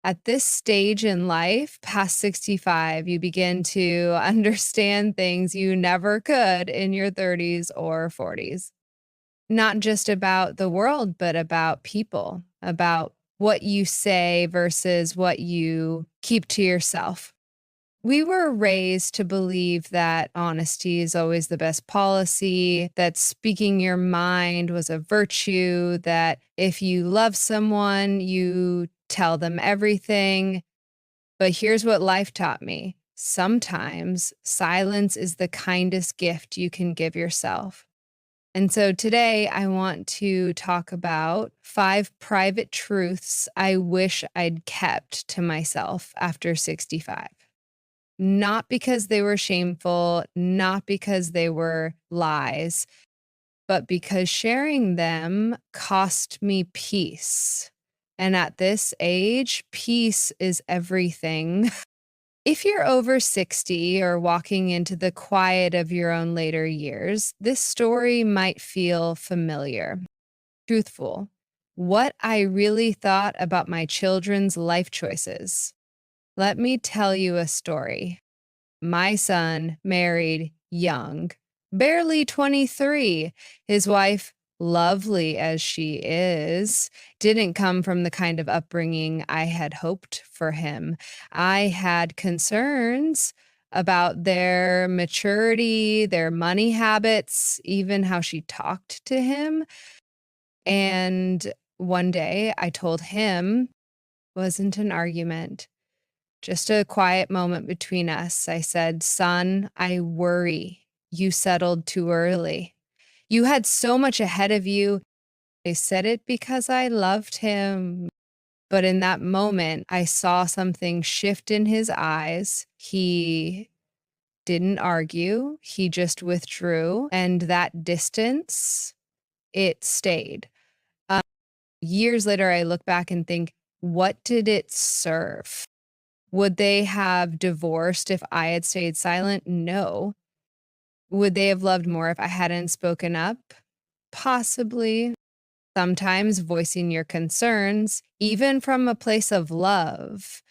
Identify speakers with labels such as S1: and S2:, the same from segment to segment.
S1: At this stage in life, past 65, you begin to understand things you never could in your 30s or 40s. Not just about the world, but about people, about what you say versus what you keep to yourself. We were raised to believe that honesty is always the best policy, that speaking your mind was a virtue, that if you love someone, you tell them everything. But here's what life taught me: sometimes silence is the kindest gift you can give yourself. And so today I want to talk about 5 private truths I wish I'd kept to myself after 65. Not because they were shameful, not because they were lies, but because sharing them cost me peace. And at this age, peace is everything. If you're over 60 or walking into the quiet of your own later years, this story might feel familiar. Truthful. What I really thought about my children's life choices. Let me tell you a story. My son married young, barely 23. His wife, lovely as she is, didn't come from the kind of upbringing I had hoped for him. I had concerns about their maturity, their money habits, even how she talked to him. And one day I told him, wasn't an argument, just a quiet moment between us. I said, "Son, I worry you settled too early. You had so much ahead of you." I said it because I loved him. But in that moment, I saw something shift in his eyes. He didn't argue, he just withdrew. And that distance, it stayed. Um, Years later, I look back and think, what did it serve? Would they have divorced if I had stayed silent? No. Would they have loved more if I hadn't spoken up? Possibly. Sometimes voicing your concerns, even from a place of love,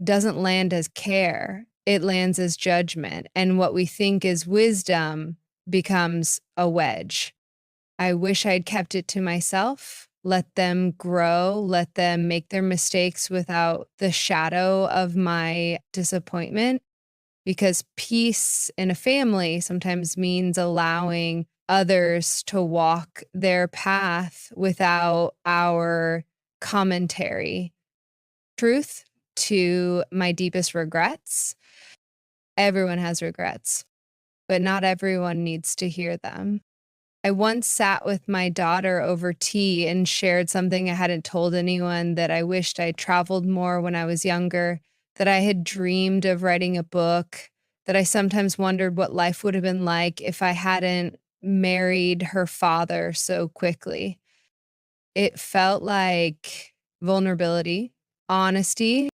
S1: doesn't land as care. It lands as judgment. And what we think is wisdom becomes a wedge. I wish I'd kept it to myself, let them grow, let them make their mistakes without the shadow of my disappointment, because peace in a family sometimes means allowing others to walk their path without our commentary. Truth to my deepest regrets. Everyone has regrets, but not everyone needs to hear them. I once sat with my daughter over tea and shared something I hadn't told anyone, that I wished I'd traveled more when I was younger, that I had dreamed of writing a book, that I sometimes wondered what life would have been like if I hadn't married her father so quickly. It felt like vulnerability, honesty,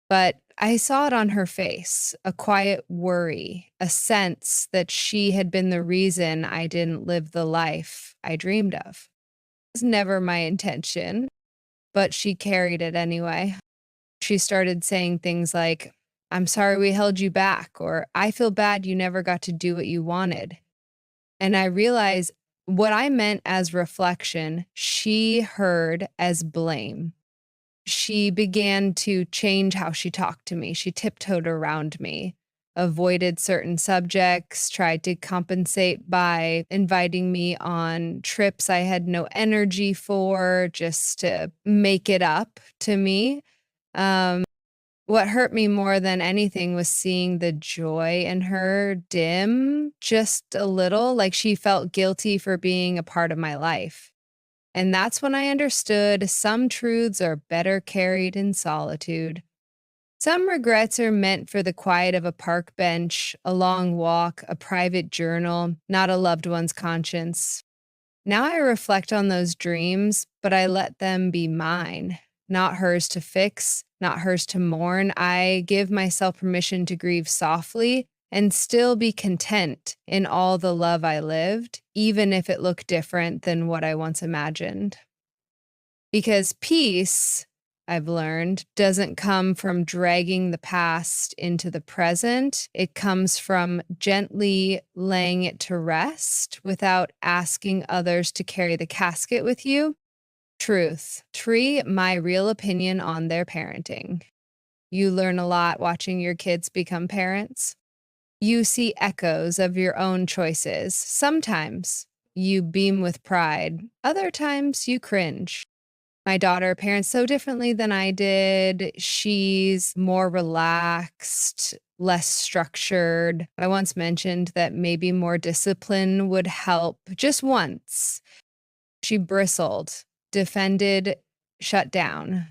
S1: but I saw it on her face, a quiet worry, a sense that she had been the reason I didn't live the life I dreamed of. It was never my intention, but she carried it anyway. She started saying things like, "I'm sorry we held you back," or "I feel bad you never got to do what you wanted." And I realized what I meant as reflection, she heard as blame. She began to change how she talked to me. She tiptoed around me, avoided certain subjects, tried to compensate by inviting me on trips I had no energy for, just to make it up to me. Um, what hurt me more than anything was seeing the joy in her dim just a little, like she felt guilty for being a part of my life. And that's when I understood some truths are better carried in solitude. Some regrets are meant for the quiet of a park bench, a long walk, a private journal, not a loved one's conscience. Now I reflect on those dreams, but I let them be mine, not hers to fix, not hers to mourn. I give myself permission to grieve softly and still be content in all the love I lived, even if it looked different than what I once imagined. Because peace, I've learned, doesn't come from dragging the past into the present. It comes from gently laying it to rest without asking others to carry the casket with you. Truth. Tree, my real opinion on their parenting. You learn a lot watching your kids become parents. You see echoes of your own choices. Sometimes you beam with pride, other times you cringe. My daughter parents so differently than I did. She's more relaxed, less structured. I once mentioned that maybe more discipline would help just once. She bristled, defended, shut down.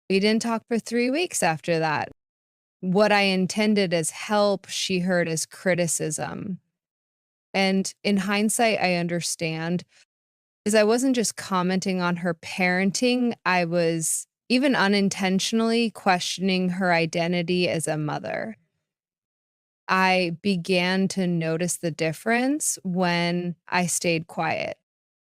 S1: We didn't talk for 3 weeks after that. What I intended as help, she heard as criticism. And in hindsight, I understand is I wasn't just commenting on her parenting, I was even unintentionally questioning her identity as a mother. I began to notice the difference when I stayed quiet.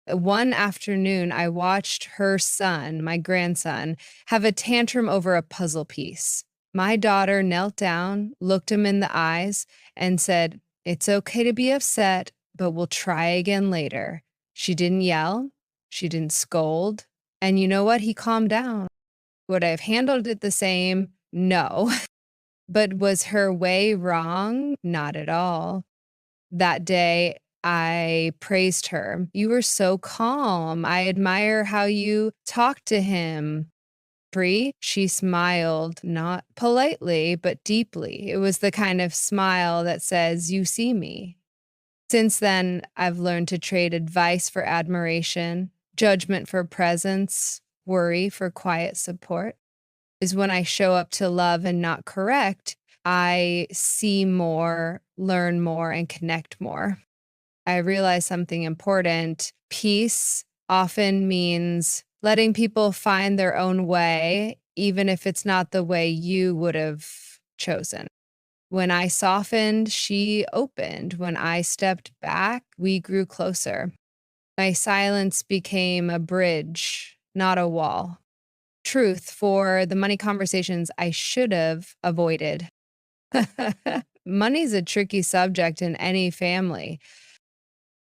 S1: One afternoon, I watched her son, my grandson, have a tantrum over a puzzle piece. My daughter knelt down, looked him in the eyes, and said, "It's okay to be upset, but we'll try again later." She didn't yell, she didn't scold. And you know what? He calmed down. Would I have handled it the same? No. But was her way wrong? Not at all. That day, I praised her. "You were so calm. I admire how you talk to him." Bree, she smiled, not politely, but deeply. It was the kind of smile that says, "You see me." Since then, I've learned to trade advice for admiration, judgment for presence, worry for quiet support. Is when I show up to love and not correct, I see more, learn more, and connect more. I realize something important. Peace often means letting people find their own way, even if it's not the way you would have chosen. When I softened, she opened. When I stepped back, we grew closer. My silence became a bridge, not a wall. Truth for the money conversations I should have avoided. Money's a tricky subject in any family.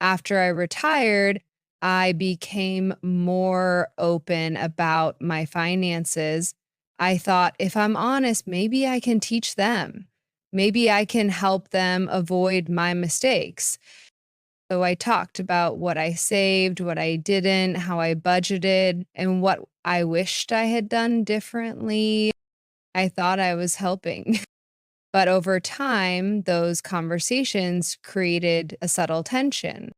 S1: After I retired, I became more open about my finances. I thought, if I'm honest, maybe I can teach them. Maybe I can help them avoid my mistakes. So I talked about what I saved, what I didn't, how I budgeted, and what I wished I had done differently. I thought I was helping. But over time, those conversations created a subtle tension.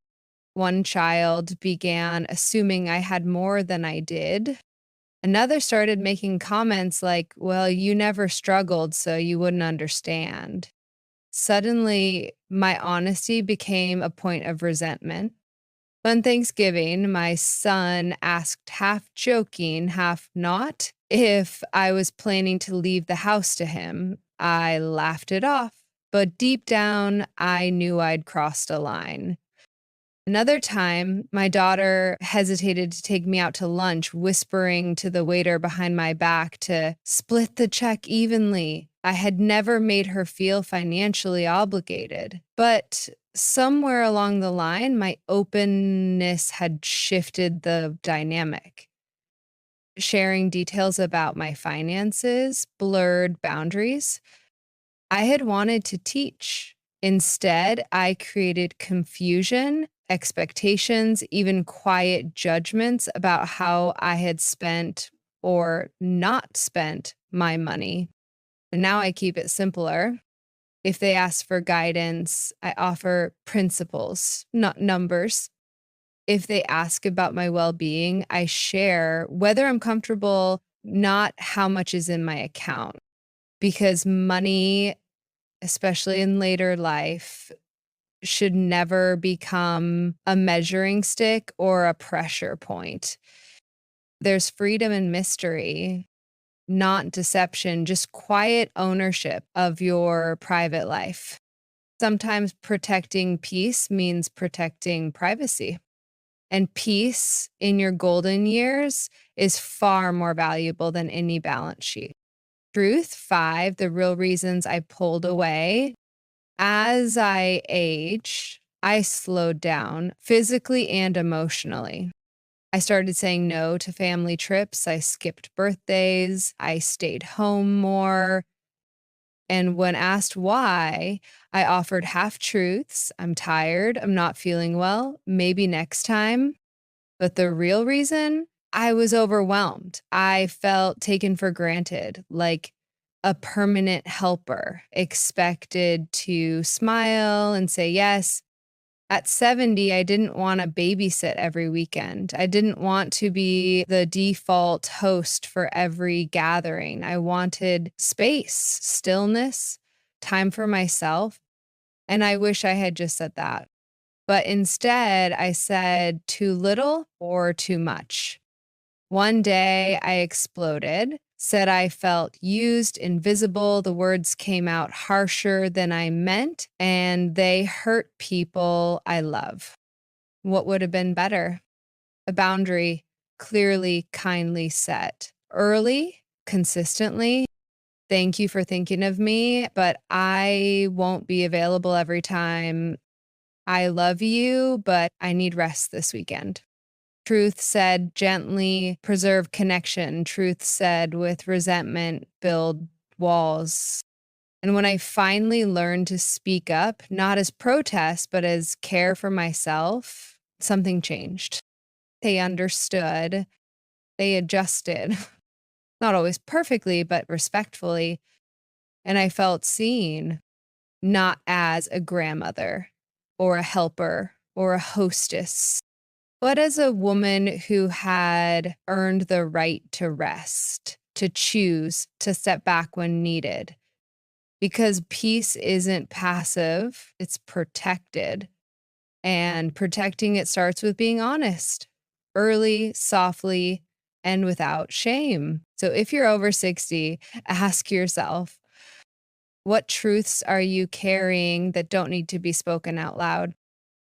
S1: One child began assuming I had more than I did. Another started making comments like, "Well, you never struggled, so you wouldn't understand." Suddenly, my honesty became a point of resentment. On Thanksgiving, my son asked, half joking, half not, if I was planning to leave the house to him. I laughed it off, but deep down, I knew I'd crossed a line. Another time, my daughter hesitated to take me out to lunch, whispering to the waiter behind my back to split the check evenly. I had never made her feel financially obligated, but somewhere along the line, my openness had shifted the dynamic. Sharing details about my finances blurred boundaries. I had wanted to teach. Instead, I created confusion, expectations, even quiet judgments about how I had spent or not spent my money. And now I keep it simpler. If they ask for guidance, I offer principles, not numbers. If they ask about my well being, I share whether I'm comfortable, not how much is in my account. Because money, especially in later life, should never become a measuring stick or a pressure point. There's freedom in mystery, not deception, just quiet ownership of your private life. Sometimes protecting peace means protecting privacy. And peace in your golden years is far more valuable than any balance sheet. Truth 5, the real reasons I pulled away. As I aged, I slowed down physically and emotionally. I started saying no to family trips. I skipped birthdays. I stayed home more. And when asked why, I offered half truths. I'm tired. I'm not feeling well. Maybe next time. But the real reason, I was overwhelmed. I felt taken for granted, like a permanent helper, expected to smile and say yes. At 70, I didn't want to babysit every weekend. I didn't want to be the default host for every gathering. I wanted space, stillness, time for myself. And I wish I had just said that. But instead, I said too little or too much. One day I exploded, said I felt used, invisible. The words came out harsher than I meant, and they hurt people I love. What would have been better? A boundary clearly, kindly set. Early, consistently. Thank you for thinking of me, but I won't be available every time. I love you, but I need rest this weekend. Truth said gently, preserve connection. Truth said with resentment, build walls. And when I finally learned to speak up, not as protest, but as care for myself, something changed. They understood, they adjusted, not always perfectly, but respectfully. And I felt seen, not as a grandmother or a helper or a hostess, but as a woman who had earned the right to rest, to choose, to step back when needed. Because peace isn't passive, it's protected. And protecting it starts with being honest, early, softly, and without shame. So if you're over 60, ask yourself, what truths are you carrying that don't need to be spoken out loud?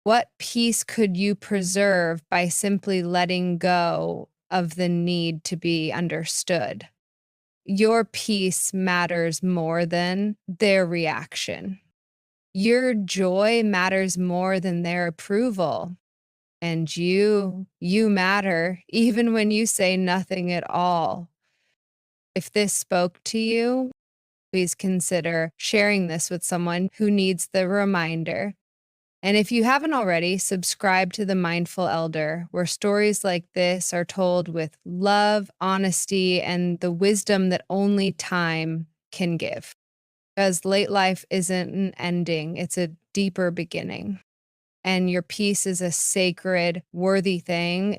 S1: What peace could you preserve by simply letting go of the need to be understood? Your peace matters more than their reaction. Your joy matters more than their approval. And you matter even when you say nothing at all. If this spoke to you, please consider sharing this with someone who needs the reminder. And if you haven't already, subscribe to The Mindful Elder, where stories like this are told with love, honesty, and the wisdom that only time can give. Because late life isn't an ending, it's a deeper beginning. And your peace is a sacred, worthy thing.